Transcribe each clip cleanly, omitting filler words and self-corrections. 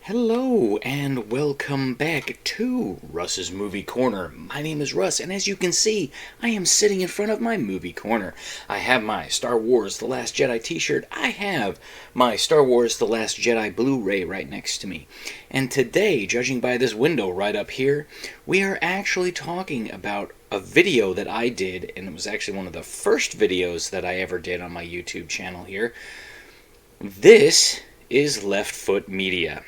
Hello and welcome back to Russ's Movie Corner. My name is Russ, and as you can see, I am sitting in front of my movie corner. I have my Star Wars The Last Jedi t-shirt. I have my Star Wars The Last Jedi Blu-ray right next to me. And today, judging by this window right up here, we are actually talking about a video that I did, and it was actually one of the first videos that I ever did on my YouTube channel here. This is Left Foot Media.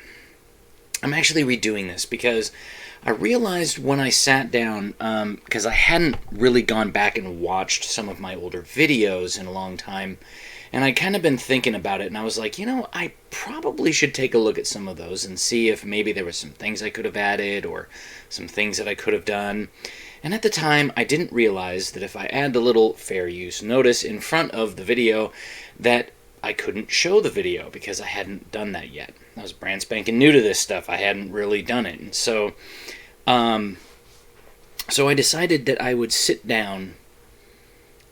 I'm actually redoing this because I realized when I sat down, because I hadn't really gone back and watched some of my older videos in a long time, and I'd kind of been thinking about it, and I was like, I probably should take a look at some of those and see if maybe there were some things I could have added or some things that I could have done. And at the time, I didn't realize that if I add the little fair use notice in front of the video, that I couldn't show the video because I hadn't done that yet. I was brand spanking new to this stuff. I hadn't really done it. And so I decided that I would sit down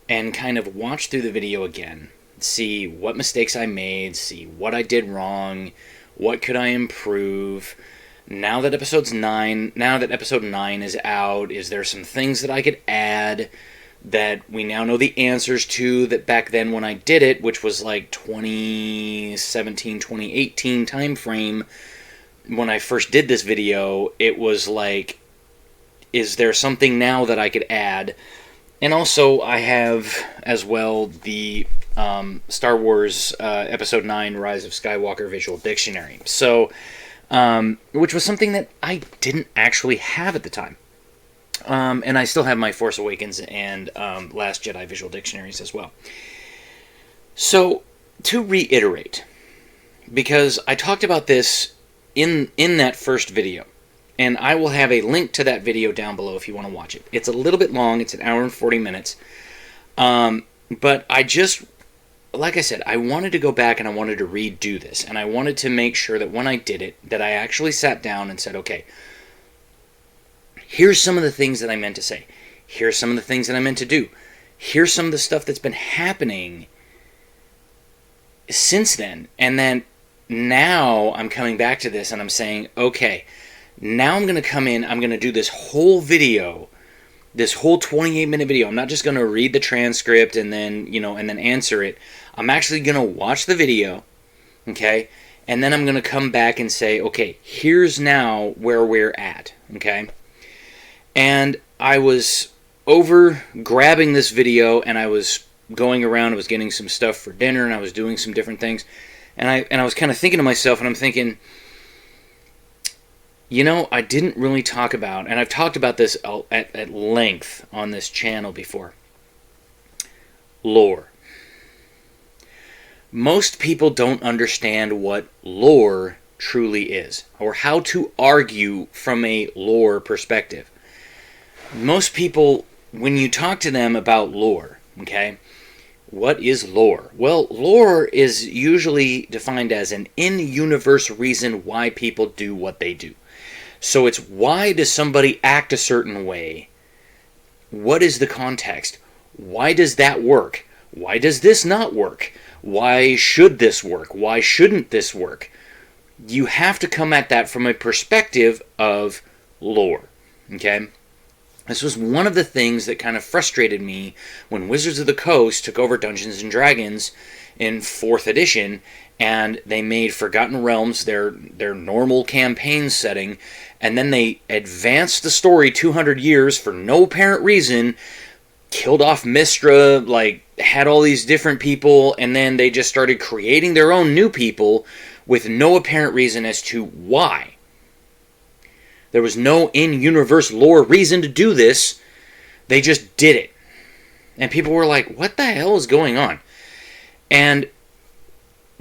and kind of watch through the video again, see what mistakes I made, see what I did wrong, what could I improve. Now that episode 9 is out, is there some things that I could add that we now know the answers to, that back then when I did it, which was like 2017, 2018 time frame, when I first did this video, it was like, is there something now that I could add? And also I have as well the Star Wars Episode 9 Rise of Skywalker Visual Dictionary, so which was something that I didn't actually have at the time. And I still have my Force Awakens and Last Jedi visual dictionaries as well. So, to reiterate, because I talked about this in that first video, and I will have a link to that video down below if you want to watch it. It's a little bit long, it's an hour and 40 minutes, but I just, like I said, I wanted to go back and I wanted to redo this, and I wanted to make sure that when I did it, that I actually sat down and said, okay, here's some of the things that I meant to say. Here's some of the things that I meant to do. Here's some of the stuff that's been happening since then. And then now I'm coming back to this and I'm saying, okay, now I'm going to come in, I'm going to do this whole video, this whole 28-minute video. I'm not just going to read the transcript and then, and then answer it. I'm actually going to watch the video, okay? And then I'm going to come back and say, okay, here's now where we're at, okay? And I was over grabbing this video, and I was going around, I was getting some stuff for dinner, and I was doing some different things, and I was kind of thinking to myself, and I'm thinking, I didn't really talk about, and I've talked about this at length on this channel before, lore. Most people don't understand what lore truly is, or how to argue from a lore perspective. Most people, when you talk to them about lore, okay, what is lore? Well, lore is usually defined as an in-universe reason why people do what they do. So it's, why does somebody act a certain way? What is the context? Why does that work? Why does this not work? Why should this work? Why shouldn't this work? You have to come at that from a perspective of lore, okay? This was one of the things that kind of frustrated me when Wizards of the Coast took over Dungeons & Dragons in 4th edition, and they made Forgotten Realms their normal campaign setting, and then they advanced the story 200 years for no apparent reason, killed off Mystra, had all these different people, and then they just started creating their own new people with no apparent reason as to why. There was no in-universe lore reason to do this. They just did it. And people were like, what the hell is going on? And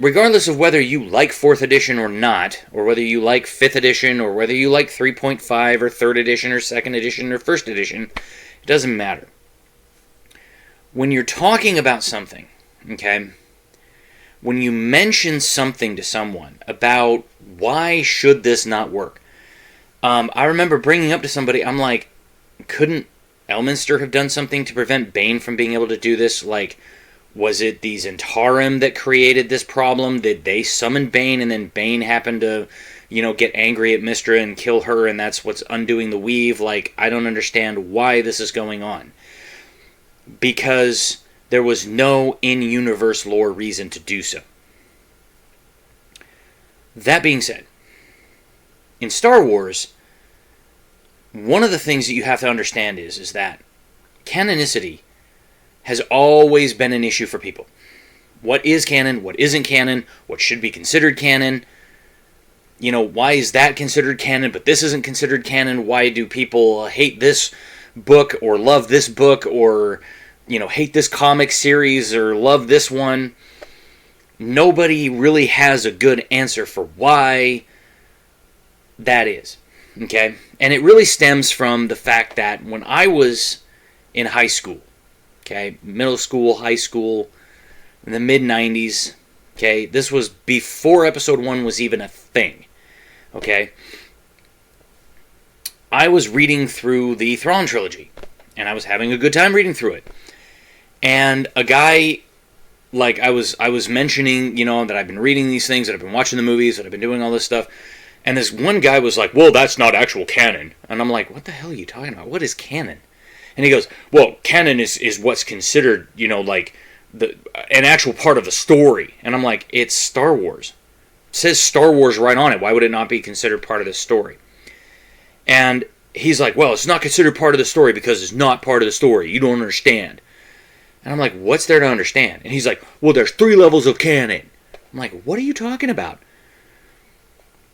regardless of whether you like 4th edition or not, or whether you like 5th edition, or whether you like 3.5 or 3rd edition or 2nd edition or 1st edition, it doesn't matter. When you're talking about something, okay, when you mention something to someone about why should this not work, I remember bringing up to somebody, I'm like, couldn't Elminster have done something to prevent Bane from being able to do this? Was it the Zentarim that created this problem? Did they summon Bane and then Bane happened to, get angry at Mystra and kill her, and that's what's undoing the weave. Like, I don't understand why this is going on. Because there was no in-universe lore reason to do so. That being said, in Star Wars, one of the things that you have to understand is that canonicity has always been an issue for people. What is canon? What isn't canon? What should be considered canon? Why is that considered canon, but this isn't considered canon? Why do people hate this book or love this book, or, hate this comic series or love this one? Nobody really has a good answer for why that is. Okay? And it really stems from the fact that when I was in high school, okay, middle school, high school, in the mid-90s, okay, this was before Episode 1 was even a thing, okay, I was reading through the Thrawn trilogy, and I was having a good time reading through it. And a guy, like, I was mentioning, that I've been reading these things, that I've been watching the movies, that I've been doing all this stuff, and this one guy was like, well, that's not actual canon. And I'm like, what the hell are you talking about? What is canon? And he goes, well, canon is what's considered, like, an actual part of the story. And I'm like, it's Star Wars. It says Star Wars right on it. Why would it not be considered part of the story? And he's like, well, it's not considered part of the story because it's not part of the story. You don't understand. And I'm like, what's there to understand? And he's like, well, there's 3 levels of canon. I'm like, what are you talking about?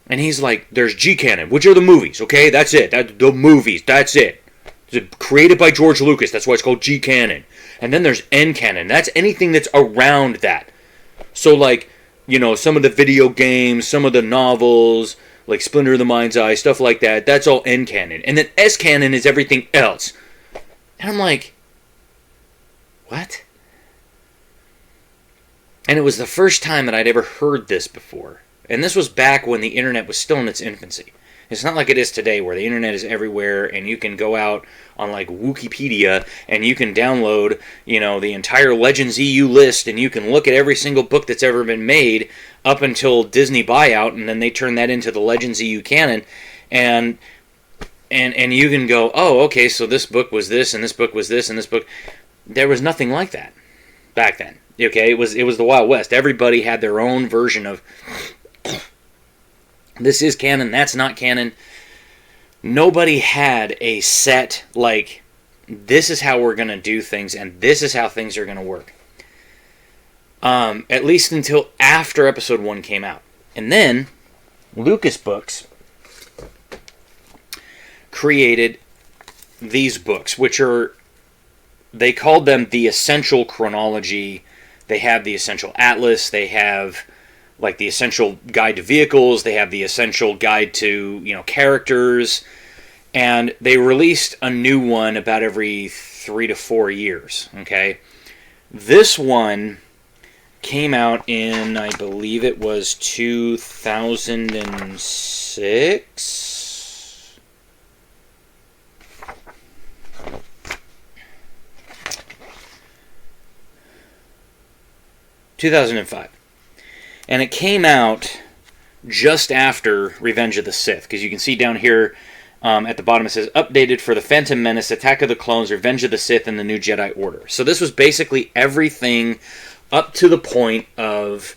And he's like, there's G canon, which are the movies, okay? That's it. The movies, that's it. It's created by George Lucas. That's why it's called G canon. And then there's N canon. That's anything that's around that. So, like, some of the video games, some of the novels, like Splinter of the Mind's Eye, stuff like that, that's all N canon. And then S canon is everything else. And I'm like, what? And it was the first time that I'd ever heard this before. And this was back when the internet was still in its infancy. It's not like it is today, where the internet is everywhere, and you can go out on, like, Wikipedia, and you can download, the entire Legends EU list, and you can look at every single book that's ever been made up until Disney buyout, and then they turn that into the Legends EU canon, and you can go, oh, okay, so this book was this, and this book was this, and this book... There was nothing like that back then. Okay, it was the Wild West. Everybody had their own version of... this is canon, that's not canon. Nobody had a set, like, this is how we're going to do things, and this is how things are going to work. At least until after Episode 1 came out. And then, Lucas Books created these books, which are, they called them the Essential Chronology. They have the Essential Atlas, they have... like the Essential Guide to Vehicles, they have the Essential Guide to, characters, and they released a new one about every 3 to 4 years, okay? This one came out in, I believe it was 2006? 2005. And it came out just after Revenge of the Sith, because you can see down here at the bottom it says, updated for The Phantom Menace, Attack of the Clones, Revenge of the Sith, and the New Jedi Order. So this was basically everything up to the point of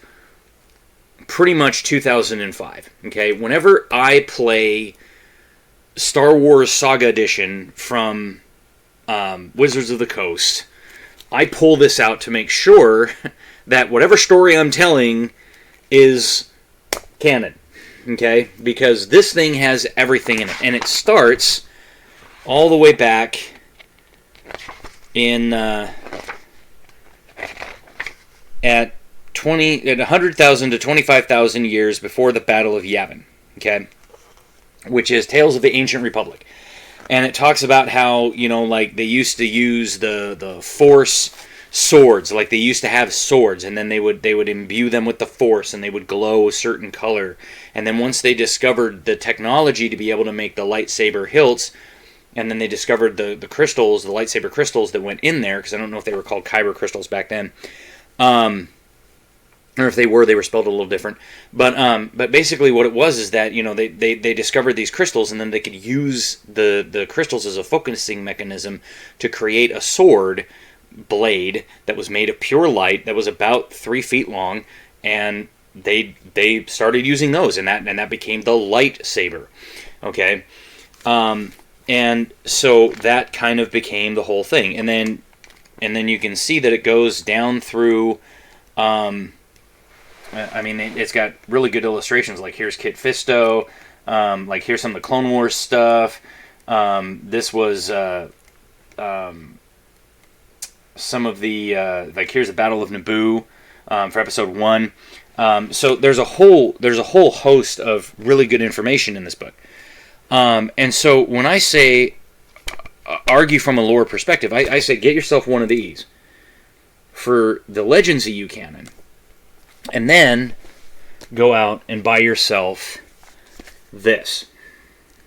pretty much 2005. Okay, whenever I play Star Wars Saga Edition from Wizards of the Coast, I pull this out to make sure that whatever story I'm telling is canon, okay? Because this thing has everything in it, and it starts all the way back in at 100,000 to 25,000 years before the Battle of Yavin, okay? Which is Tales of the Ancient Republic, and it talks about how like they used to use the Force swords, like they used to have swords, and then they would imbue them with the Force, and they would glow a certain color. And then once they discovered the technology to be able to make the lightsaber hilts, and then they discovered the crystals, the lightsaber crystals that went in there, because I don't know if they were called kyber crystals back then. or if they were spelled a little different. But basically what it was is that, they discovered these crystals, and then they could use the crystals as a focusing mechanism to create a sword blade that was made of pure light that was about 3 feet long, and they started using those, and that became the lightsaber. Okay, and so that kind of became the whole thing, and then you can see that it goes down through. It's got really good illustrations. Like, here's Kit Fisto. Like, here's some of the Clone Wars stuff. This was some of the like, here's the Battle of Naboo for Episode 1. So there's a whole host of really good information in this book. And so when I say argue from a lore perspective, I say get yourself one of these for the Legends EU canon, and then go out and buy yourself this,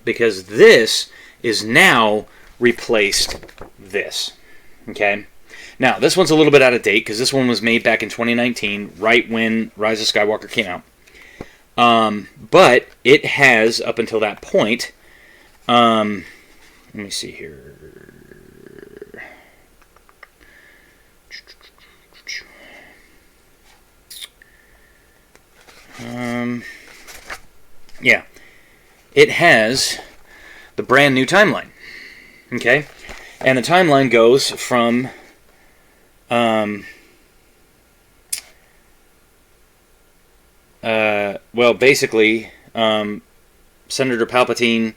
because this is now replaced this. Okay? Now, this one's a little bit out of date, because this one was made back in 2019, right when Rise of Skywalker came out. But it has, up until that point, let me see here. Yeah, it has the brand new timeline. Okay, and the timeline goes from basically, Senator Palpatine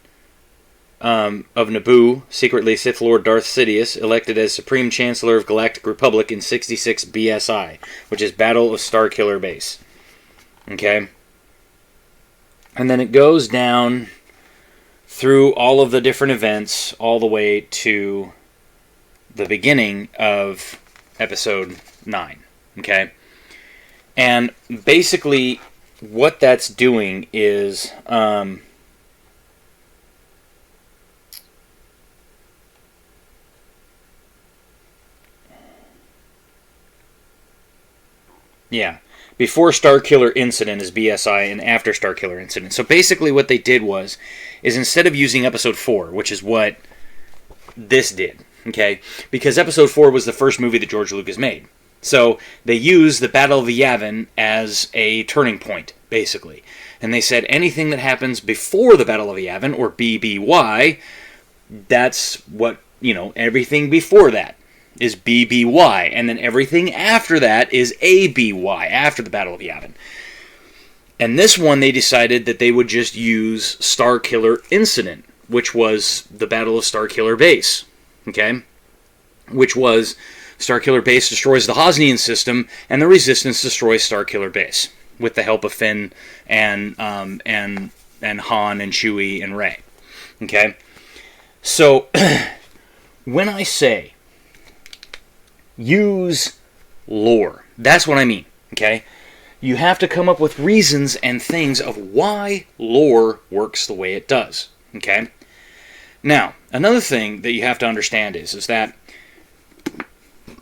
of Naboo, secretly Sith Lord Darth Sidious, elected as Supreme Chancellor of Galactic Republic in 66 BSI, which is Battle of Starkiller Base. Okay? And then it goes down through all of the different events, all the way to the beginning of Episode 9. Okay? And basically, what that's doing is before Starkiller Incident is BSI, and after Starkiller Incident. So basically what they did is instead of using Episode 4, which is what this did, okay, because Episode 4 was the first movie that George Lucas made. So they used the Battle of the Yavin as a turning point, basically. And they said anything that happens before the Battle of the Yavin, or BBY, that's what, everything before that is BBY. And then everything after that is ABY, after the Battle of Yavin. And this one, they decided that they would just use Starkiller Incident, which was the Battle of Starkiller Base. Okay? Which was Starkiller Base destroys the Hosnian system, and the Resistance destroys Starkiller Base with the help of Finn and Han and Chewie and Rey. Okay, so when I say use lore, that's what I mean. Okay, you have to come up with reasons and things of why lore works the way it does. Okay, now another thing that you have to understand is that.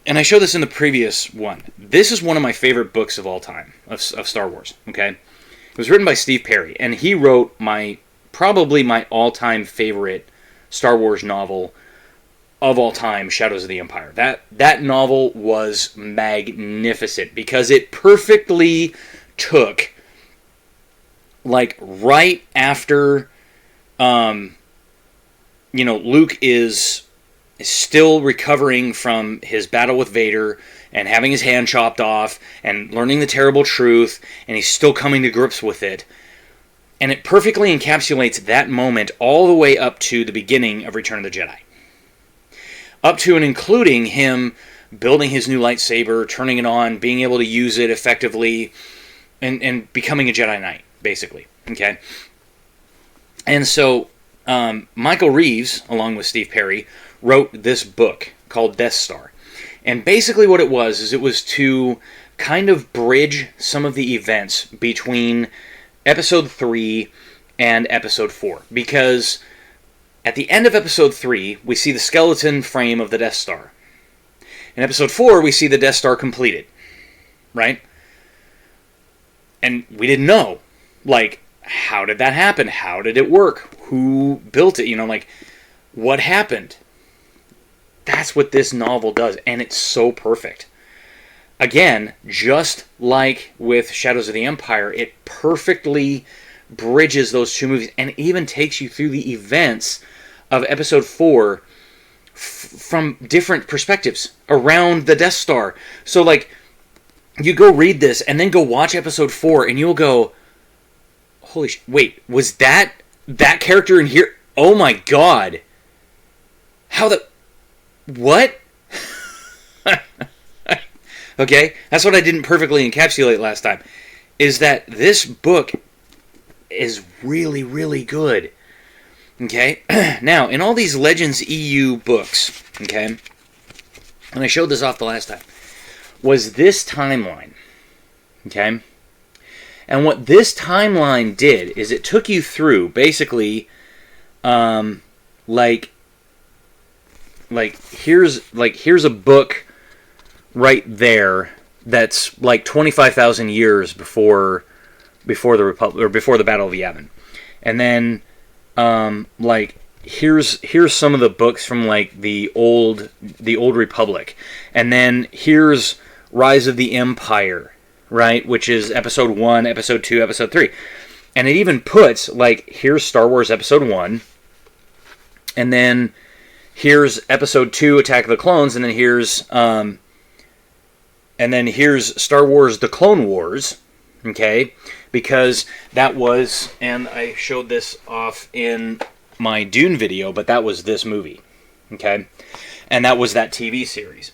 And I showed this in the previous one. This is one of my favorite books of all time, of Star Wars, okay? It was written by Steve Perry, and he wrote probably my all-time favorite Star Wars novel of all time, Shadows of the Empire. That novel was magnificent, because it perfectly took, like, right after, Luke is still recovering from his battle with Vader and having his hand chopped off and learning the terrible truth, and he's still coming to grips with it. And it perfectly encapsulates that moment all the way up to the beginning of Return of the Jedi. Up to and including him building his new lightsaber, turning it on, being able to use it effectively, and becoming a Jedi Knight, basically. Okay? And so, Michael Reeves, along with Steve Perry, wrote this book called Death Star. And basically what it was to kind of bridge some of the events between Episode 3 and Episode 4. Because at the end of Episode 3, we see the skeleton frame of the Death Star. In Episode 4, we see the Death Star completed. Right? and we didn't know, like, how did that happen? How did it work? Who built it? Like, what happened? That's what this novel does, and it's so perfect. Again, just like with Shadows of the Empire, it perfectly bridges those two movies and even takes you through the events of Episode 4 from different perspectives around the Death Star. So, like, you go read this and then go watch Episode 4 and you'll go, holy wait, was that character in here? Oh my god. How the... What? Okay? That's what I didn't perfectly encapsulate last time. Is that this book is really, really good. Okay? Now, in all these Legends EU books, okay, and I showed this off the last time, was this timeline. Okay? And what this timeline did is it took you through, basically, here's a book right there that's like 25,000 years before the Republic, or before the Battle of Yavin. And then here's some of the books from like the old Republic. And then here's Rise of the Empire, right, which is Episode 1, Episode 2, Episode 3. And it even puts, like, here's Star Wars Episode 1, and then here's Episode 2, Attack of the Clones, and then here's Star Wars The Clone Wars, okay? Because that was, and I showed this off in my Dune video, but that was this movie, okay? And that was that TV series.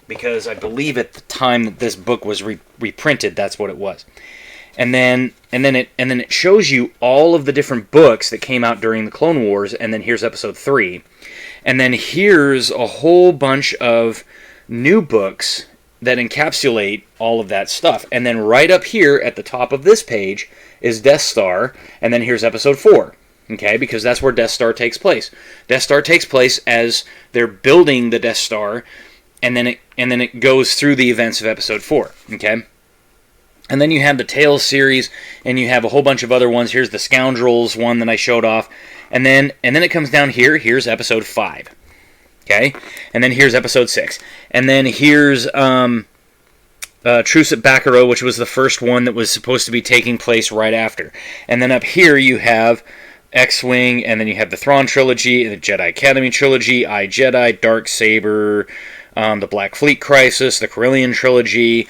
Because I believe at the time that this book was reprinted, that's what it was. And then it shows you all of the different books that came out during the Clone Wars, and then here's Episode 3. And then here's a whole bunch of new books that encapsulate all of that stuff. And then right up here at the top of this page is Death Star, and then here's Episode 4. Okay, because that's where Death Star takes place. Death Star takes place as they're building the Death Star, and then it goes through the events of Episode 4. Okay? And then you have the Tales series, and you have a whole bunch of other ones. Here's the Scoundrels one that I showed off. And then it comes down here. Here's Episode 5. Okay? And then here's Episode 6. And then here's Truce at Baccarat, which was the first one that was supposed to be taking place right after. And then up here you have X-Wing, and then you have the Thrawn trilogy, the Jedi Academy trilogy, I, Jedi, Darksaber, the Black Fleet Crisis, the Corellian trilogy,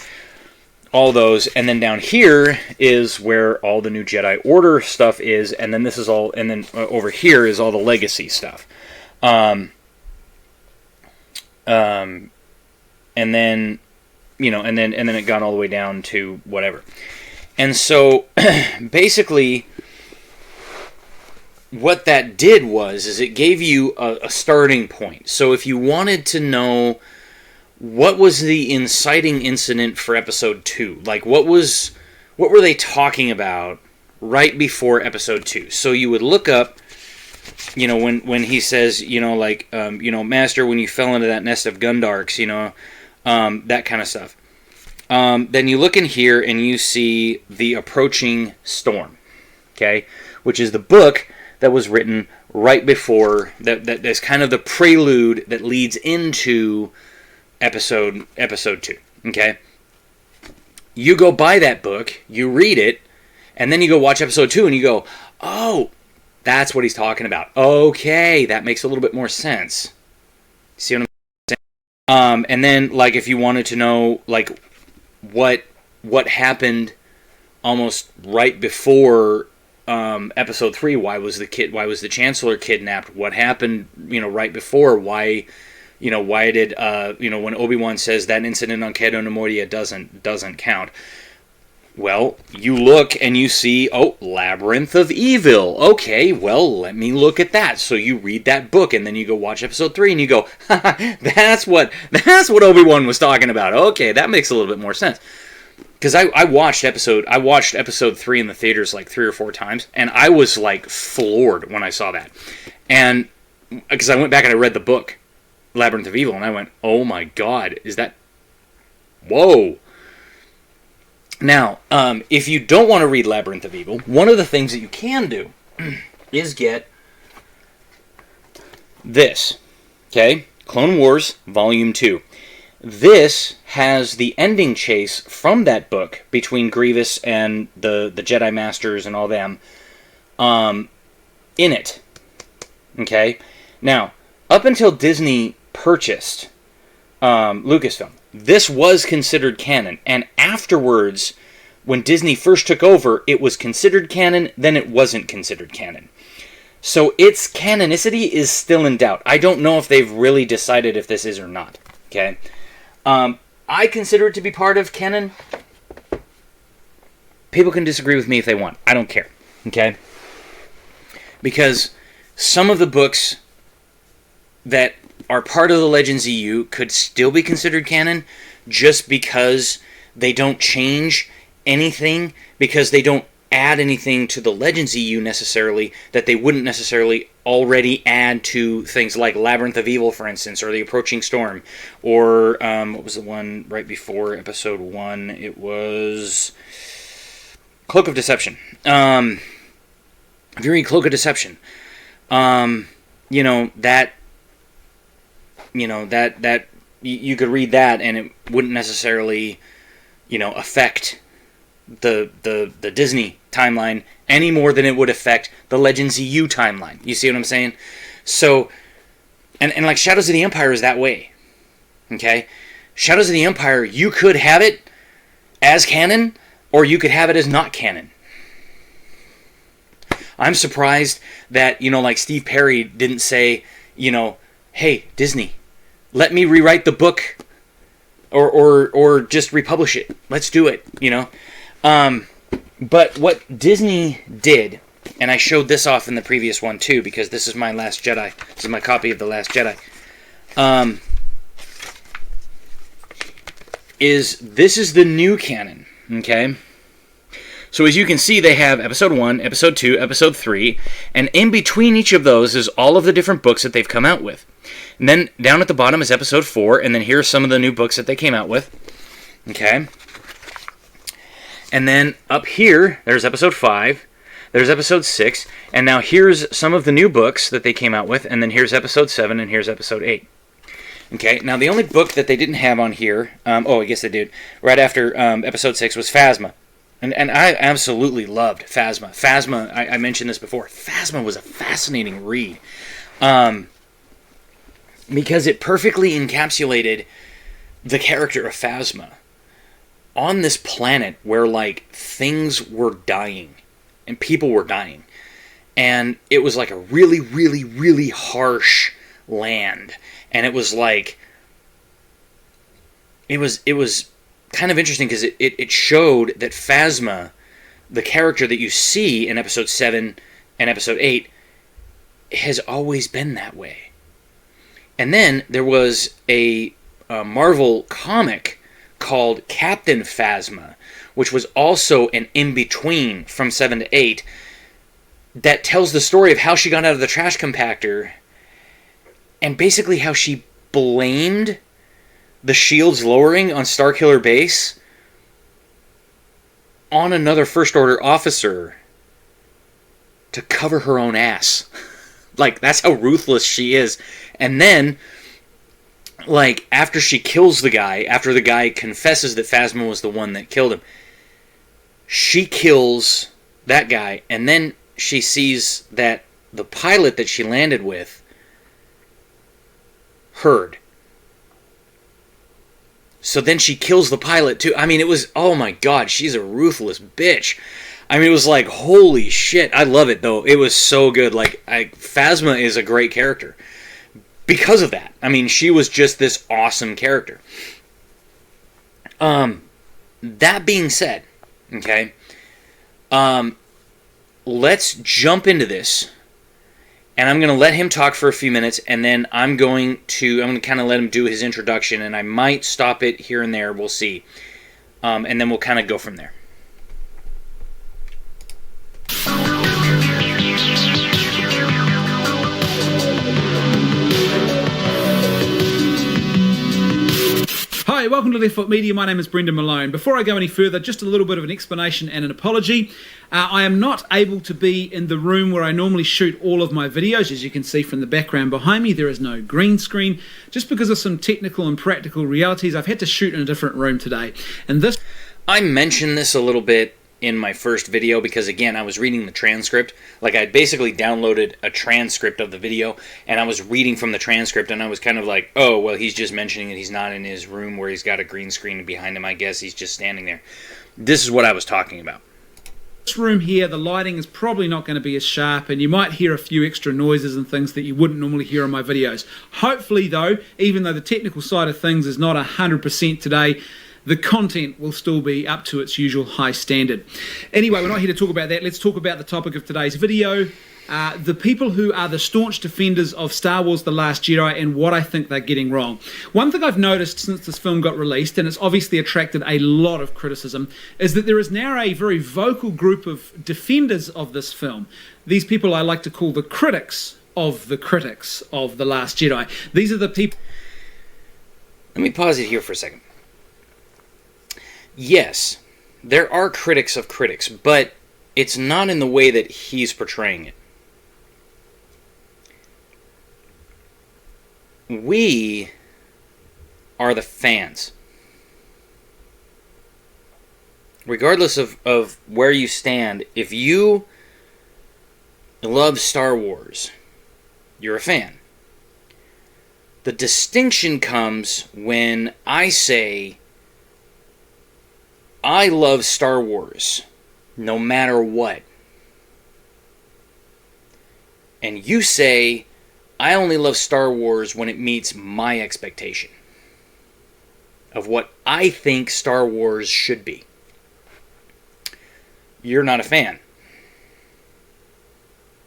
all those. And then down here is where all the new Jedi Order stuff is, and then this is all, and then over here is all the Legacy stuff. And then, and then it got all the way down to whatever. And so, basically, what that did is it gave you a starting point. So if you wanted to know what was the inciting incident for Episode 2, like what were they talking about right before Episode 2? So you would look up, when he says, Master, when you fell into that nest of Gundarks, that kind of stuff. Then you look in here and you see The Approaching Storm, okay, which is the book that was written right before, that's kind of the prelude that leads into episode 2, okay? You go buy that book, you read it, and then you go watch Episode 2 and you go, oh, that's what he's talking about. Okay, that makes a little bit more sense. See what I'm saying? And then, like, if you wanted to know, like, what happened almost right before Episode 3, why was the Chancellor kidnapped? What happened, right before? Why did when Obi-Wan says that incident on Cato Nemoidia doesn't count? Well, you look and you see, Labyrinth of Evil. Okay, well, let me look at that. So you read that book, and then you go watch Episode 3, and you go, that's what Obi-Wan was talking about. Okay, that makes a little bit more sense. Because I watched Episode 3 in the theaters like 3 or 4 times, and I was like floored when I saw that. And because I went back and I read the book, Labyrinth of Evil, and I went, oh my god, is that... Whoa! Now, if you don't want to read Labyrinth of Evil, one of the things that you can do is get this. Okay? Clone Wars, Volume 2. This has the ending chase from that book between Grievous and the Jedi Masters and all them in it. Okay? Now, up until Disney purchased Lucasfilm, this was considered canon, and afterwards, when Disney first took over, it was considered canon, then it wasn't considered canon. So its canonicity is still in doubt. I don't know if they've really decided if this is or not. Okay? I consider it to be part of canon. People can disagree with me if they want. I don't care. Okay? Because some of the books that are part of the Legends EU could still be considered canon just because they don't change anything, because they don't add anything to the Legends EU necessarily that they wouldn't necessarily already add to things like Labyrinth of Evil, for instance, or The Approaching Storm, or what was the one right before Episode 1? It was Cloak of Deception. If you read Cloak of Deception, that you could read that and it wouldn't necessarily, affect the Disney timeline any more than it would affect the Legends EU timeline. You see what I'm saying? So, and like Shadows of the Empire is that way. Okay? Shadows of the Empire, you could have it as canon, or you could have it as not canon. I'm surprised that, like Steve Perry didn't say, hey, Disney, let me rewrite the book or just republish it. Let's do it, But what Disney did, and I showed this off in the previous one too, because this is my Last Jedi. This is my copy of The Last Jedi. This is the new canon, okay? So as you can see, they have Episode 1, Episode 2, Episode 3, and in between each of those is all of the different books that they've come out with. And then down at the bottom is Episode 4, and then here's some of the new books that they came out with. Okay? And then up here, there's Episode 5, there's Episode 6, and now here's some of the new books that they came out with, and then here's Episode 7, and here's Episode 8. Okay, now the only book that they didn't have on here, I guess they did, right after Episode 6 was Phasma. And I absolutely loved Phasma. Phasma, I mentioned this before, Phasma was a fascinating read. Because it perfectly encapsulated the character of Phasma on this planet where, things were dying and people were dying. And it was like a really, really, really harsh land. And it was it was kind of interesting because it showed that Phasma, the character that you see in Episode 7 and Episode 8, has always been that way. And then there was a Marvel comic called Captain Phasma, which was also an in-between from 7 to 8, that tells the story of how she got out of the trash compactor and basically how she blamed the shields lowering on Starkiller Base on another First Order officer to cover her own ass. That's how ruthless she is. And then, after she kills the guy, after the guy confesses that Phasma was the one that killed him, she kills that guy, and then she sees that the pilot that she landed with heard. So then she kills the pilot too. I mean, it was, oh my god, she's a ruthless bitch. I mean, it was holy shit. I love it, though. It was so good. Phasma is a great character because of that. I mean, she was just this awesome character. That being said, okay, let's jump into this. And I'm going to let him talk for a few minutes, and then I'm going to kind of let him do his introduction, and I might stop it here and there. We'll see. And then we'll kind of go from there. Hi, Hi, welcome to Left Foot Media. My name is Brendan Malone. Before I go any further, just a little bit of an explanation and an apology. I am not able to be in the room where I normally shoot all of my videos. As you can see from the background behind me, there is no green screen. Just because of some technical and practical realities, I've had to shoot in a different room today. And this... I mentioned this a little bit in my first video because, again, I was reading the transcript. Like, I basically downloaded a transcript of the video, and I was reading from the transcript, and I was kind of like, oh, well, he's just mentioning that he's not in his room where he's got a green screen behind him. I guess he's just standing there. This is what I was talking about. This room here, the lighting is probably not going to be as sharp, and you might hear a few extra noises and things that you wouldn't normally hear on my videos. Hopefully, though, even though the technical side of things is not 100% today, the content will still be up to its usual high standard. Anyway, we're not here to talk about that. Let's talk about the topic of today's video. The people who are the staunch defenders of Star Wars The Last Jedi and what I think they're getting wrong. One thing I've noticed since this film got released, and it's obviously attracted a lot of criticism, is that there is now a very vocal group of defenders of this film. These people I like to call the critics of The Last Jedi. These are the people... Let me pause it here for a second. Yes, there are critics of critics, but it's not in the way that he's portraying it. We are the fans. Regardless of where you stand, if you love Star Wars, you're a fan. The distinction comes when I say, I love Star Wars, no matter what. And you say, I only love Star Wars when it meets my expectation of what I think Star Wars should be. You're not a fan.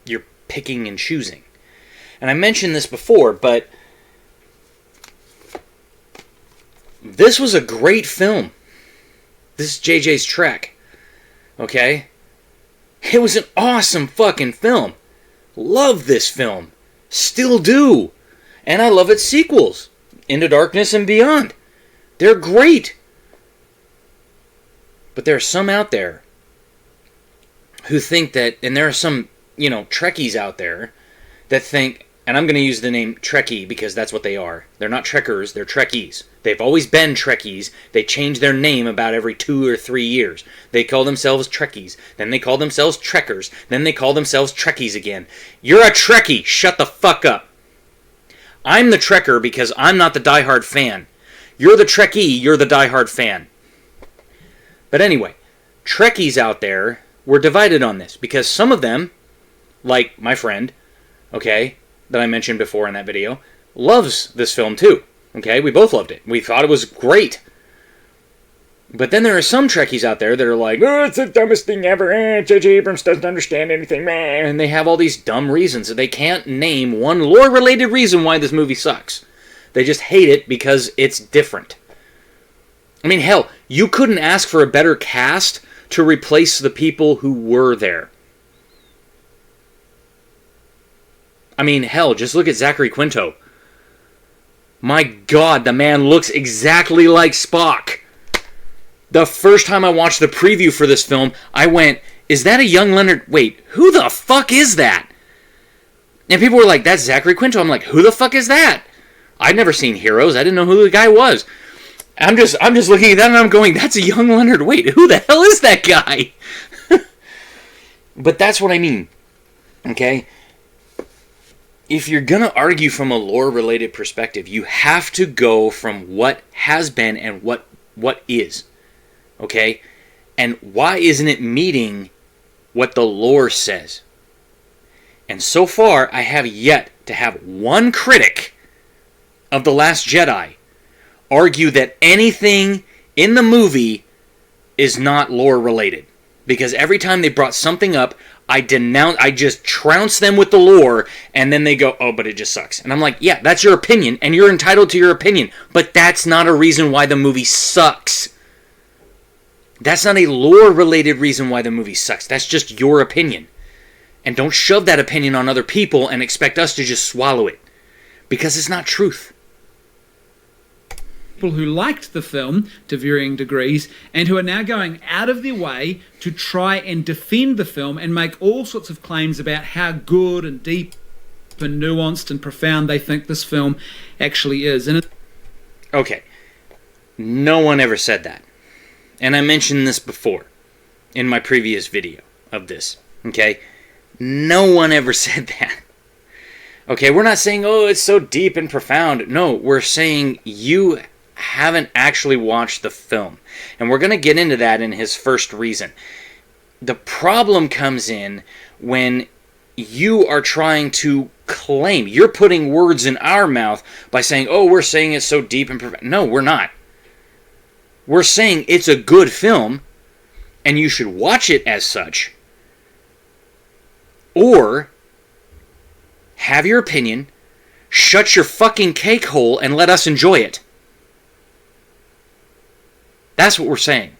You're picking and choosing. And I mentioned this before, but this was a great film. This is JJ's Trek, okay? It was an awesome fucking film. Love this film. Still do. And I love its sequels, Into Darkness and Beyond. They're great. But there are some out there who think that, and there are some, Trekkies out there that think, and I'm going to use the name Trekkie because that's what they are. They're not Trekkers, they're Trekkies. They've always been Trekkies. They change their name about every 2 or 3 years. They call themselves Trekkies. Then they call themselves Trekkers. Then they call themselves Trekkies again. You're a Trekkie! Shut the fuck up! I'm the Trekker because I'm not the diehard fan. You're the Trekkie, you're the diehard fan. But anyway, Trekkies out there were divided on this because some of them, like my friend, okay, that I mentioned before in that video, loves this film too. Okay, we both loved it. We thought it was great. But then there are some Trekkies out there that are like, oh, it's the dumbest thing ever. J.J. Abrams doesn't understand anything, man. And they have all these dumb reasons that they can't name one lore-related reason why this movie sucks. They just hate it because it's different. I mean, hell, you couldn't ask for a better cast to replace the people who were there. I mean, hell, just look at Zachary Quinto. My God, the man looks exactly like Spock. The first time I watched the preview for this film, I went, is that a young Leonard? Wait, who the fuck is that? And people were like, that's Zachary Quinto. I'm like, who the fuck is that? I'd never seen Heroes. I didn't know who the guy was. I'm just looking at that and I'm going, that's a young Leonard. Wait, who the hell is that guy? But that's what I mean. Okay? If you're going to argue from a lore-related perspective, you have to go from what has been and what is. Okay? And why isn't it meeting what the lore says? And so far, I have yet to have one critic of The Last Jedi argue that anything in the movie is not lore-related. Because every time they brought something up, I just trounce them with the lore, and then they go, oh, but it just sucks. And I'm like, yeah, that's your opinion, and you're entitled to your opinion, but that's not a reason why the movie sucks. That's not a lore-related reason why the movie sucks. That's just your opinion. And don't shove that opinion on other people and expect us to just swallow it. Because it's not truth. people who liked the film to varying degrees and who are now going out of their way to try and defend the film and make all sorts of claims about how good and deep and nuanced and profound they think this film actually is. Okay, no one ever said that. And I mentioned this before in my previous video of this, okay? No one ever said that. Okay, we're not saying, oh, it's so deep and profound. No, we're saying you haven't actually watched the film. And we're going to get into that in his first reason. The problem comes in when you are trying to claim. You're putting words in our mouth by saying, oh, we're saying it's so deep and profound. No, we're not. We're saying it's a good film, and you should watch it as such. Or have your opinion, shut your fucking cake hole, and let us enjoy it. That's what we're saying.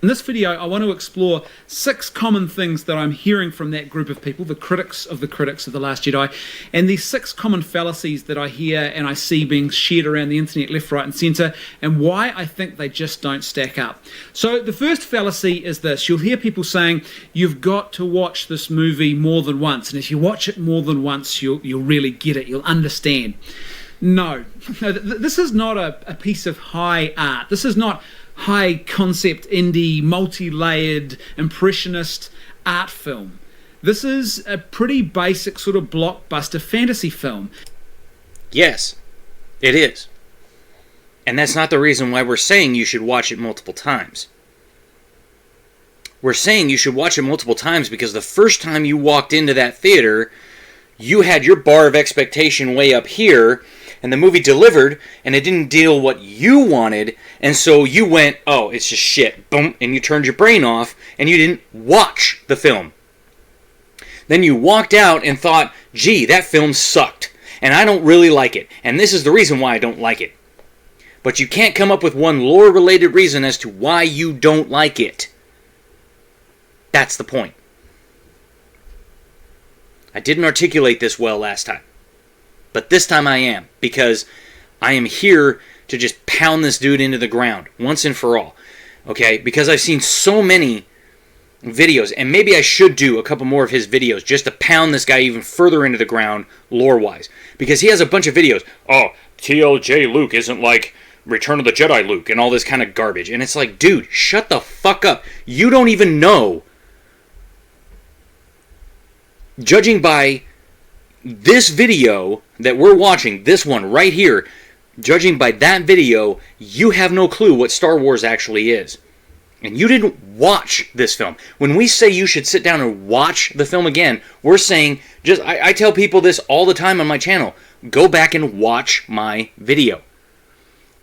In this video, I want to explore 6 common things that I'm hearing from that group of people, the critics of The Last Jedi, and these 6 common fallacies that I hear and I see being shared around the internet left, right, and centre, and why I think they just don't stack up. So the first fallacy is this. You'll hear people saying, you've got to watch this movie more than once, and if you watch it more than once, you'll really get it, you'll understand. No, this is not a piece of high art. This is not high concept, indie, multi-layered, impressionist art film. This is a pretty basic sort of blockbuster fantasy film. Yes, it is. And that's not the reason why we're saying you should watch it multiple times. We're saying you should watch it multiple times because the first time you walked into that theater, you had your bar of expectation way up here, and the movie delivered, and it didn't deal what you wanted, and so you went, oh, it's just shit, boom, and you turned your brain off, and you didn't watch the film. Then you walked out and thought, gee, that film sucked, and I don't really like it, and this is the reason why I don't like it. But you can't come up with one lore-related reason as to why you don't like it. That's the point. I didn't articulate this well last time. But this time I am, because I am here to just pound this dude into the ground, once and for all. Okay? Because I've seen so many videos, and maybe I should do a couple more of his videos, just to pound this guy even further into the ground, lore-wise. Because he has a bunch of videos. Oh, TLJ Luke isn't like Return of the Jedi Luke, and all this kind of garbage. And it's like, dude, shut the fuck up. You don't even know. Judging by this video that we're watching, this one right here, judging by that video, you have no clue what Star Wars actually is. And you didn't watch this film. When we say you should sit down and watch the film again, we're saying, I tell people this all the time on my channel, go back and watch my video.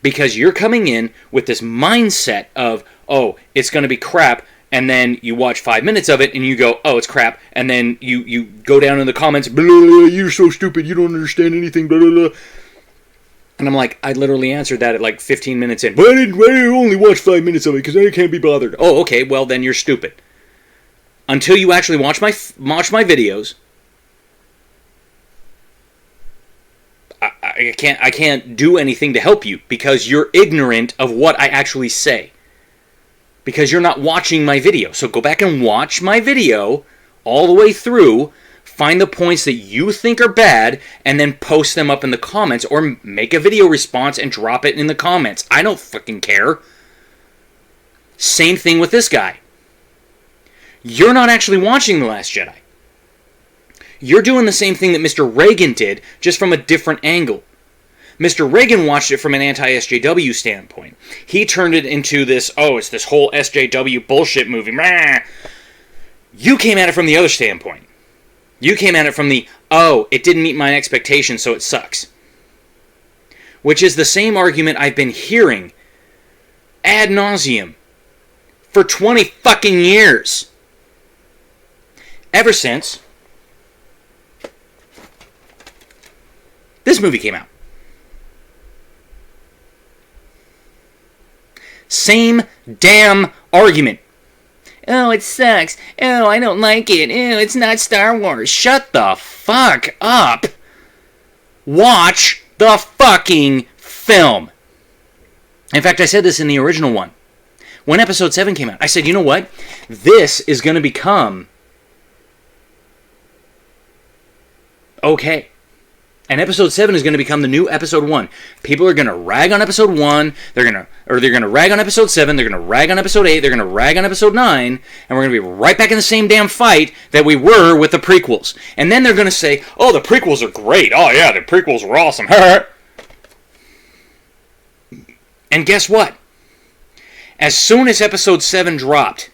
Because you're coming in with this mindset of, oh, it's going to be crap, and then you watch 5 minutes of it, and you go, oh, it's crap, and then you go down in the comments, blah, blah, blah, you're so stupid, you don't understand anything, blah, blah, blah. And I'm like, I literally answered that at like 15 minutes in. Why did you only watch 5 minutes of it? Because I can't be bothered. Oh, okay, well, then you're stupid. Until you actually watch my videos, I can't do anything to help you, because you're ignorant of what I actually say. Because you're not watching my video. So go back and watch my video all the way through, find the points that you think are bad, and then post them up in the comments, or make a video response and drop it in the comments. I don't fucking care. Same thing with this guy. You're not actually watching The Last Jedi. You're doing the same thing that Mr. Reagan did, just from a different angle. Mr. Reagan watched it from an anti-SJW standpoint. He turned it into this, oh, it's this whole SJW bullshit movie. You came at it from the other standpoint. You came at it from the, oh, it didn't meet my expectations, so it sucks. Which is the same argument I've been hearing ad nauseum for 20 fucking years. Ever since this movie came out. Same damn argument. Oh, it sucks. Oh, I don't like it. Oh, it's not Star Wars. Shut the fuck up. Watch the fucking film. In fact, I said this in the original one. When episode 7 came out, I said, you know what? This is going to become okay. And episode 7 is going to become the new episode 1. People are going to rag on episode 1, they're going to rag on episode 7, they're going to rag on episode 8, they're going to rag on episode 9, and we're going to be right back in the same damn fight that we were with the prequels. And then they're going to say, oh, the prequels are great. Oh, yeah, the prequels were awesome. And guess what? As soon as episode 7 dropped,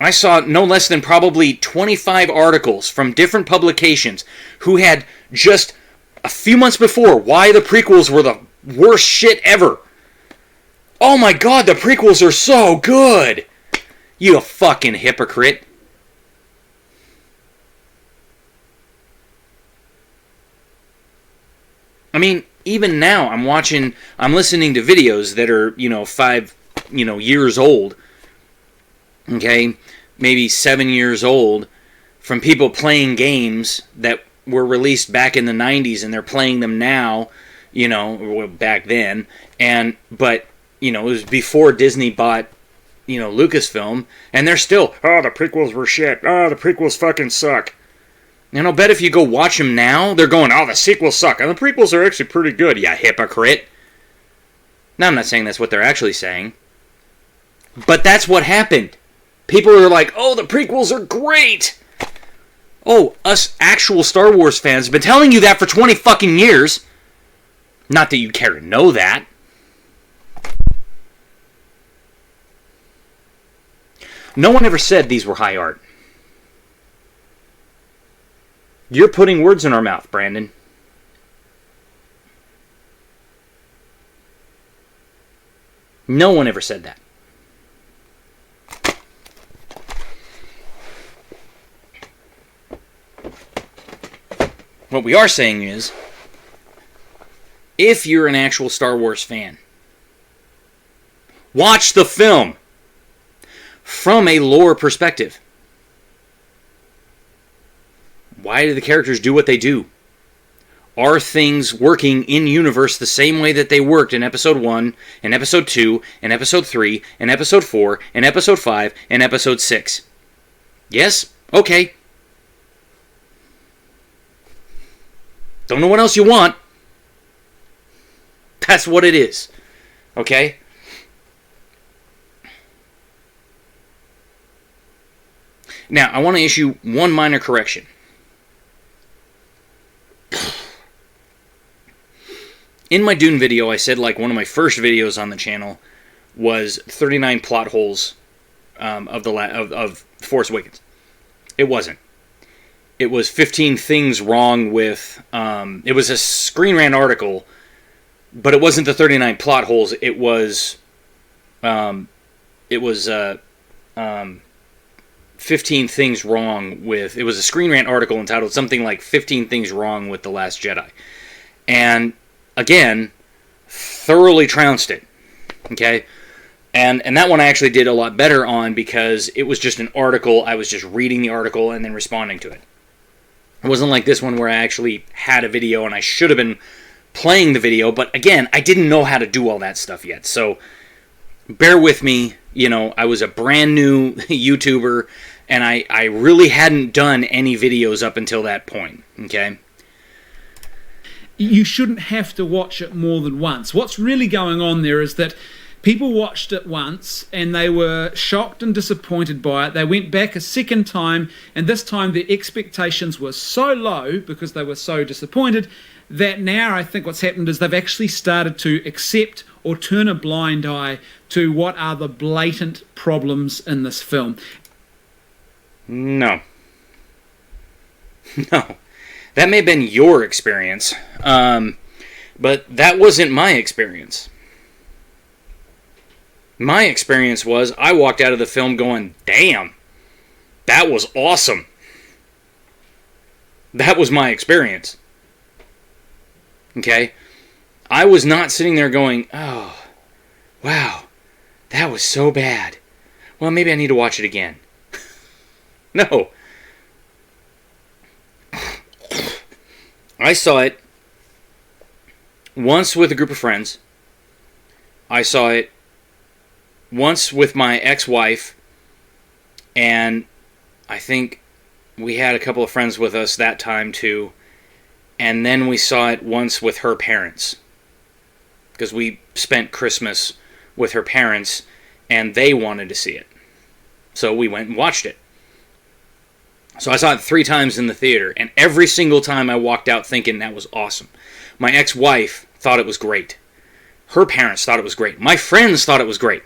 I saw no less than probably 25 articles from different publications who had just a few months before why the prequels were the worst shit ever. Oh my god, the prequels are so good! You fucking hypocrite. I mean, even now I'm listening to videos that are, 5, years old. Okay, maybe 7 years old, from people playing games that were released back in the 90s and they're playing them now, back then, but it was before Disney bought, Lucasfilm, and they're still, oh, the prequels were shit, oh, the prequels fucking suck. And I'll bet if you go watch them now, they're going, oh, the sequels suck, and the prequels are actually pretty good, you hypocrite. Now, I'm not saying that's what they're actually saying, but that's what happened. People are like, oh, the prequels are great. Oh, us actual Star Wars fans have been telling you that for 20 fucking years. Not that you'd care to know that. No one ever said these were high art. You're putting words in our mouth, Brandon. No one ever said that. What we are saying is, if you're an actual Star Wars fan, watch the film from a lore perspective. Why do the characters do what they do? Are things working in universe the same way that they worked in episode 1, in episode 2, in episode 3, in episode 4, in episode 5, and episode 6? Yes? Okay. Don't know what else you want. That's what it is. Okay? Now, I want to issue one minor correction. In my Dune video, I said like one of my first videos on the channel was 39 plot holes of Force Awakens. It wasn't. It was 15 things wrong with... it was a Screen Rant article, but it wasn't the 39 plot holes. It was 15 things wrong with... It was a Screen Rant article entitled something like 15 Things Wrong with The Last Jedi. And, again, thoroughly trounced it. Okay? And that one I actually did a lot better on because it was just an article. I was just reading the article and then responding to it. It wasn't like this one where I actually had a video and I should have been playing the video. But again, I didn't know how to do all that stuff yet. So bear with me. I was a brand new YouTuber and I really hadn't done any videos up until that point. Okay? You shouldn't have to watch it more than once. What's really going on there is that people watched it once and they were shocked and disappointed by it. They went back a second time, and this time their expectations were so low because they were so disappointed that now I think what's happened is they've actually started to accept or turn a blind eye to what are the blatant problems in this film. No. No. That may have been your experience, but that wasn't my experience. My experience was I walked out of the film going, damn, that was awesome. That was my experience. Okay? I was not sitting there going, oh, wow, that was so bad. Well, maybe I need to watch it again. No. I saw it once with a group of friends. I saw it once with my ex-wife, and I think we had a couple of friends with us that time too. And then we saw it once with her parents, because we spent Christmas with her parents, and they wanted to see it. So we went and watched it. So I saw it 3 times in the theater, and every single time I walked out thinking that was awesome. My ex-wife thought it was great. Her parents thought it was great. My friends thought it was great.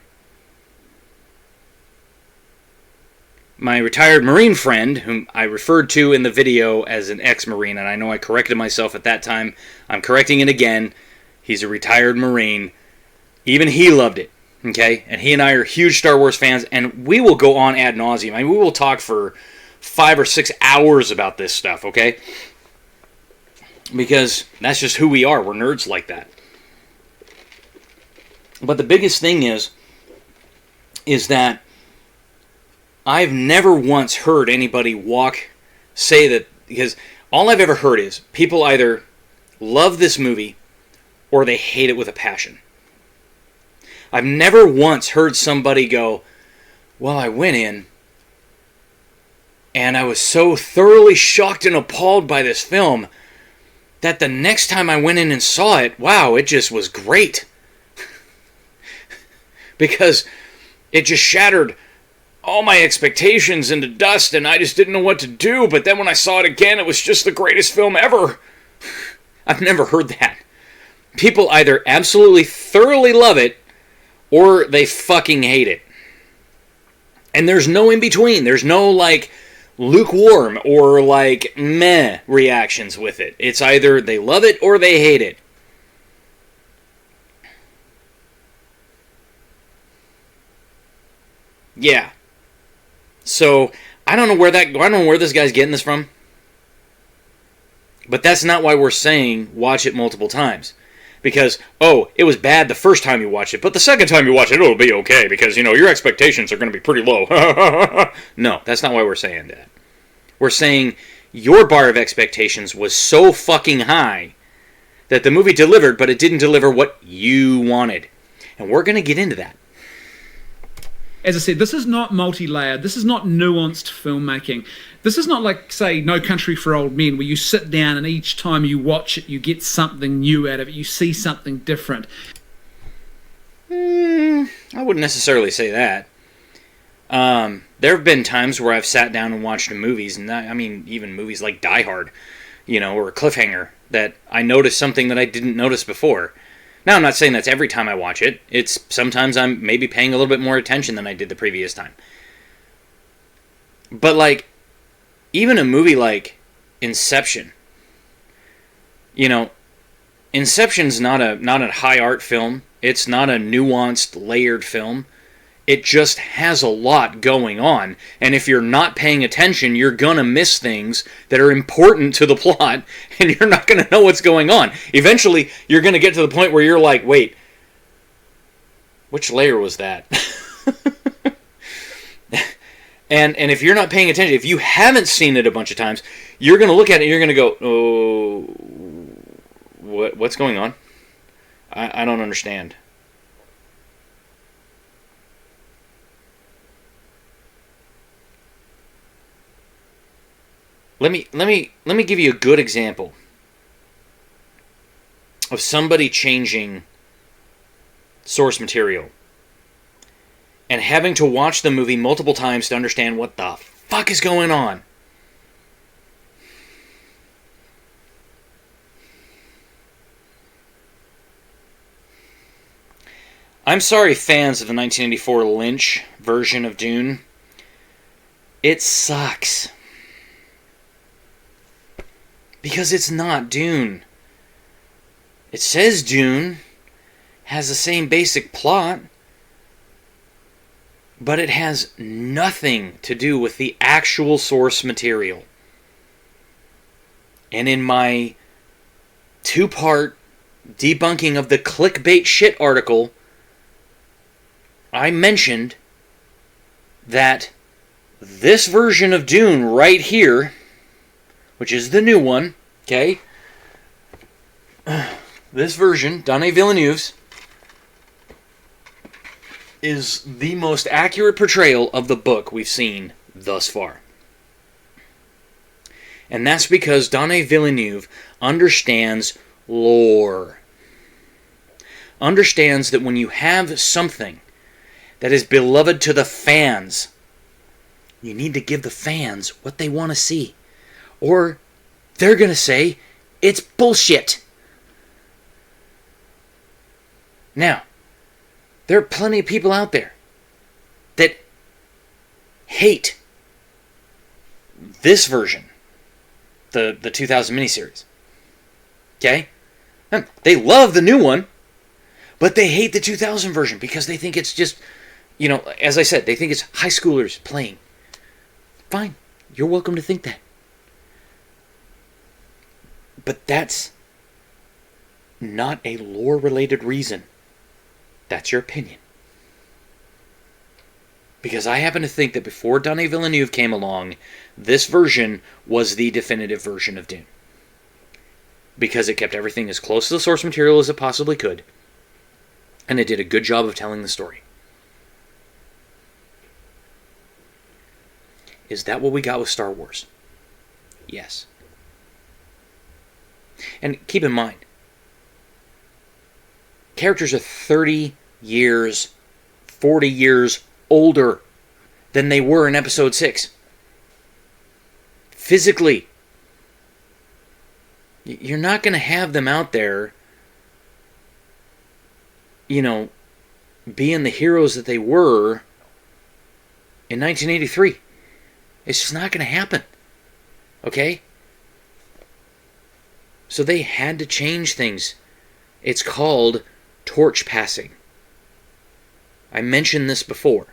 My retired Marine friend, whom I referred to in the video as an ex-Marine, and I know I corrected myself at that time. I'm correcting it again. He's a retired Marine. Even he loved it, okay? And he and I are huge Star Wars fans, and we will go on ad nauseum. I mean, we will talk for 5 or 6 hours about this stuff, okay? Because that's just who we are. We're nerds like that. But the biggest thing is that I've never once heard anybody say that, because all I've ever heard is people either love this movie or they hate it with a passion. I've never once heard somebody go, well, I went in and I was so thoroughly shocked and appalled by this film that the next time I went in and saw it, wow, it just was great. Because it just shattered all my expectations into dust, and I just didn't know what to do. But then when I saw it again, it was just the greatest film ever. I've never heard that. People either absolutely thoroughly love it, or they fucking hate it. And there's no in between. There's no, like, lukewarm or, like, meh reactions with it. It's either they love it or they hate it. Yeah. So, I don't know where this guy's getting this from. But that's not why we're saying watch it multiple times. Because, oh, it was bad the first time you watch it, but the second time you watch it, it'll be okay, because, your expectations are going to be pretty low. No, that's not why we're saying that. We're saying your bar of expectations was so fucking high that the movie delivered, but it didn't deliver what you wanted. And we're going to get into that. As I said, this is not multi-layered. This is not nuanced filmmaking. This is not like, say, No Country for Old Men, where you sit down and each time you watch it, you get something new out of it. You see something different. I wouldn't necessarily say that. There have been times where I've sat down and watched movies, and even movies like Die Hard, or Cliffhanger, that I noticed something that I didn't notice before. Now, I'm not saying that's every time I watch it. It's sometimes I'm maybe paying a little bit more attention than I did the previous time. But, like, even a movie like Inception, Inception's not a high art film. It's not a nuanced, layered film. It just has a lot going on. And if you're not paying attention, you're gonna miss things that are important to the plot, and you're not gonna know what's going on. Eventually, you're gonna get to the point where you're like, wait, which layer was that? and if you're not paying attention, if you haven't seen it a bunch of times, you're gonna look at it and you're gonna go, oh, what's going on? I don't understand. Let me give you a good example of somebody changing source material and having to watch the movie multiple times to understand what the fuck is going on. I'm sorry, fans of the 1984 Lynch version of Dune. It sucks. Because it's not Dune. It says Dune, has the same basic plot, but it has nothing to do with the actual source material. And in my 2-part debunking of the clickbait shit article, I mentioned that this version of Dune right here, which is the new one, okay? This version, Denis Villeneuve's, is the most accurate portrayal of the book we've seen thus far. And that's because Denis Villeneuve understands lore. Understands that when you have something that is beloved to the fans, you need to give the fans what they want to see. Or they're going to say, it's bullshit. Now, there are plenty of people out there that hate this version, the 2000 miniseries. Okay? They love the new one, but they hate the 2000 version because they think it's just, as I said, they think it's high schoolers playing. Fine. You're welcome to think that. But that's not a lore-related reason. That's your opinion. Because I happen to think that before Denis Villeneuve came along, this version was the definitive version of Dune. Because it kept everything as close to the source material as it possibly could. And it did a good job of telling the story. Is that what we got with Star Wars? Yes. And keep in mind, characters are 30 years, 40 years older than they were in Episode 6. Physically. You're not going to have them out there, being the heroes that they were in 1983. It's just not going to happen. Okay? So they had to change things. It's called torch passing. I mentioned this before.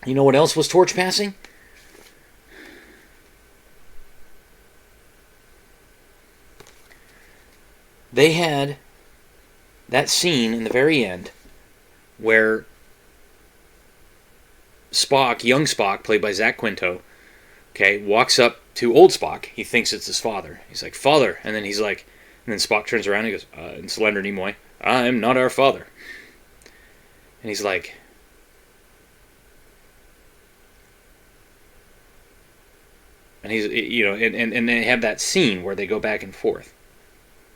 You know what else was torch passing? They had that scene in the very end where Spock, young Spock, played by Zach Quinto, walks up to old Spock. He thinks it's his father. He's like, "Father," and then he's like, and then Spock turns around and he goes, "It's Leonard Nimoy. I'm not our father." And he's like, and he's, and they have that scene where they go back and forth,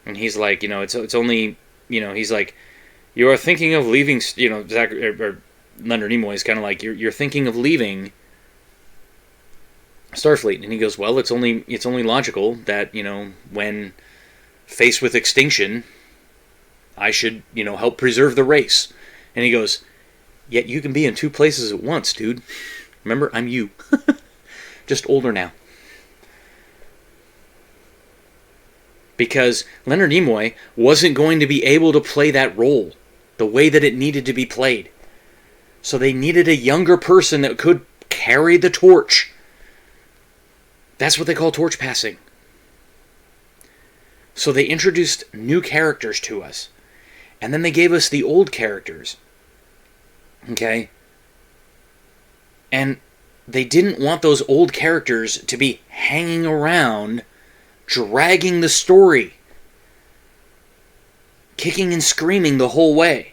and he's like, it's only, he's like, "You are thinking of leaving," Zach or Leonard Nimoy is kind of like, you're thinking of leaving Starfleet, and he goes, "Well, it's only logical that, when faced with extinction, I should, help preserve the race." And he goes, "Yet you can be in two places at once, dude. Remember, I'm you. Just older now." Because Leonard Nimoy wasn't going to be able to play that role the way that it needed to be played. So they needed a younger person that could carry the torch. That's what they call torch passing. So they introduced new characters to us. And then they gave us the old characters. Okay? And they didn't want those old characters to be hanging around, dragging the story, kicking and screaming the whole way.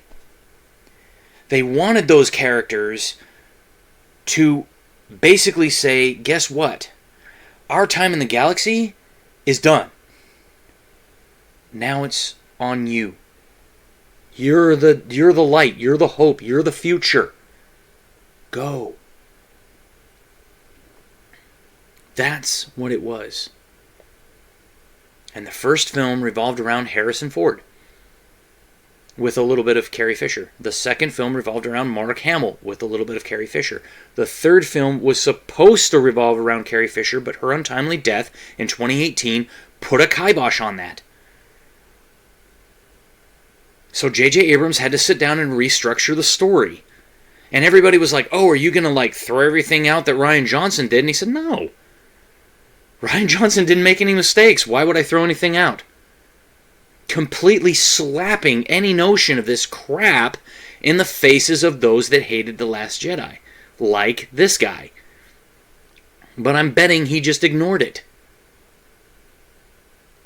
They wanted those characters to basically say, guess what? Our time in the galaxy is done. Now it's on you. You're the light, you're the hope, you're the future. Go. That's what it was. And the first film revolved around Harrison Ford, with a little bit of Carrie Fisher. The second film revolved around Mark Hamill, with a little bit of Carrie Fisher. The third film was supposed to revolve around Carrie Fisher, but her untimely death in 2018 put a kibosh on that. So J.J. Abrams had to sit down and restructure the story. And everybody was like, "Oh, are you going to throw everything out that Rian Johnson did?" And he said, "No. Rian Johnson didn't make any mistakes. Why would I throw anything out?" Completely slapping any notion of this crap in the faces of those that hated The Last Jedi. Like this guy. But I'm betting he just ignored it.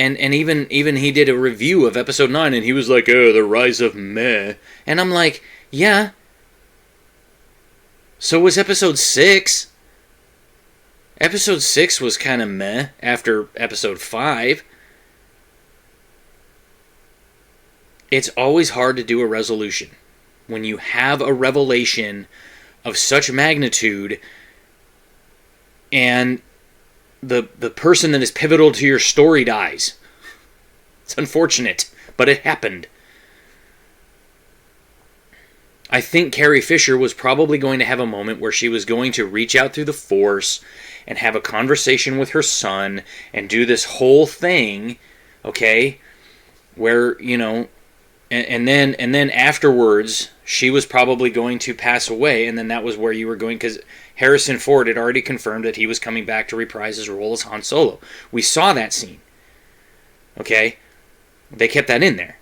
And even he did a review of episode 9, and he was like, oh, the rise of meh. And I'm like, yeah. So was episode 6. Episode 6 was kind of meh after episode 5. It's always hard to do a resolution when you have a revelation of such magnitude and the person that is pivotal to your story dies. It's unfortunate, but it happened. I think Carrie Fisher was probably going to have a moment where she was going to reach out through the Force and have a conversation with her son and do this whole thing, okay, where, you know, and then afterwards she was probably going to pass away, and then that was where you were going, because Harrison Ford had already confirmed that he was coming back to reprise his role as Han Solo. We saw that scene. Okay? They kept that in there.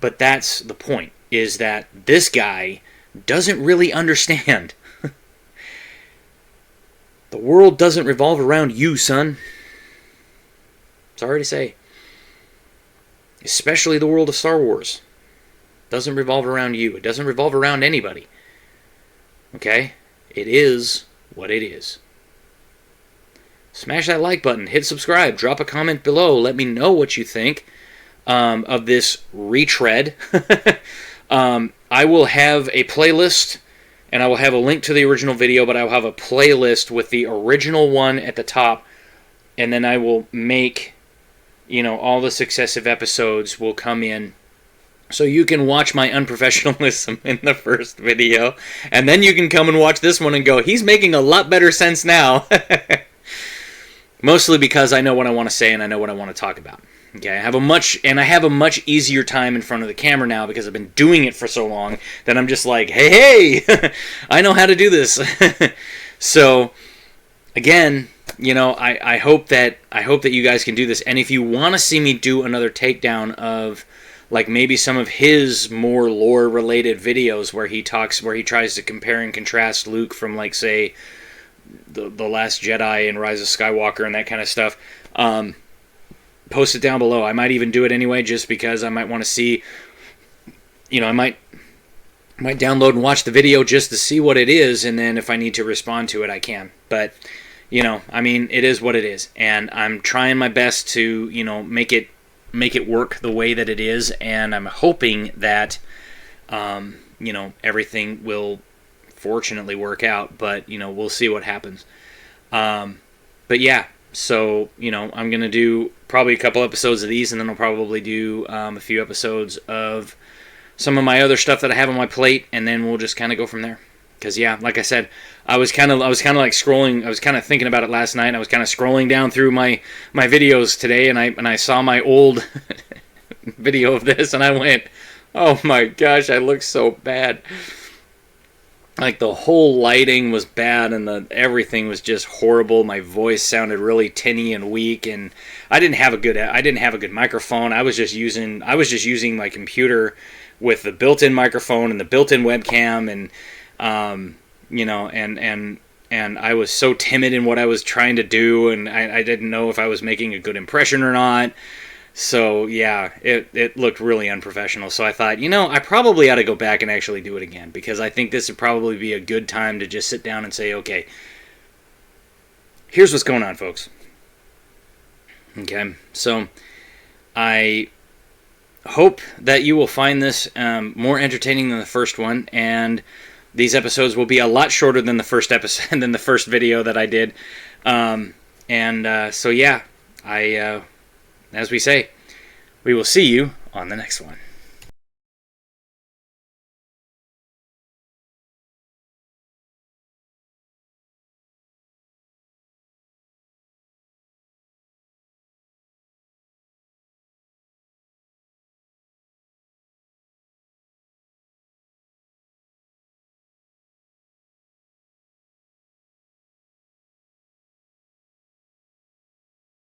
But that's the point, is that this guy doesn't really understand. The world doesn't revolve around you, son. Sorry to say. Especially the world of Star Wars. Doesn't revolve around you. It doesn't revolve around anybody. Okay? It is what it is. Smash that like button. Hit subscribe. Drop a comment below. Let me know what you think of this retread. I will have a playlist, and I will have a link to the original video, but I will have a playlist with the original one at the top, and then I will make, you know, all the successive episodes will come in. So you can watch my unprofessionalism in the first video, and then you can come and watch this one and go, he's making a lot better sense now. Mostly because I know what I want to say and I know what I want to talk about. Okay, I have a much easier time in front of the camera now because I've been doing it for so long that I'm just like, hey, I know how to do this. So, again, you know, I hope that you guys can do this. And if you want to see me do another takedown of, like, maybe some of his more lore-related videos where he tries to compare and contrast Luke from, like, say, the Last Jedi and Rise of Skywalker and that kind of stuff, post it down below. I might even do it anyway, just because I might want to see, you know, I might download and watch the video just to see what it is, and then if I need to respond to it, I can. But, you know, I mean, it is what it is, and I'm trying my best to, you know, make it work the way that it is, and I'm hoping that, you know, everything will fortunately work out, but, you know, we'll see what happens. But yeah, so, you know, I'm going to do probably a couple episodes of these, and then I'll probably do a few episodes of some of my other stuff that I have on my plate, and then we'll just kind of go from there. Because, yeah, like I said, I was kind of like scrolling. I was kind of thinking about it last night. I was kind of scrolling down through my videos today, and I saw my old video of this, and I went, oh my gosh, I look so bad. Like, the whole lighting was bad, and everything was just horrible. My voice sounded really tinny and weak, and I didn't have a good microphone. I was just using my computer with the built-in microphone and the built-in webcam, and you know, and I was so timid in what I was trying to do, and I didn't know if I was making a good impression or not. So, yeah, it looked really unprofessional. So I thought, you know, I probably ought to go back and actually do it again, because I think this would probably be a good time to just sit down and say, okay, here's what's going on, folks. Okay, so I hope that you will find this more entertaining than the first one, and these episodes will be a lot shorter than the first episode, than the first video that I did. So, yeah, as we say, we will see you on the next one.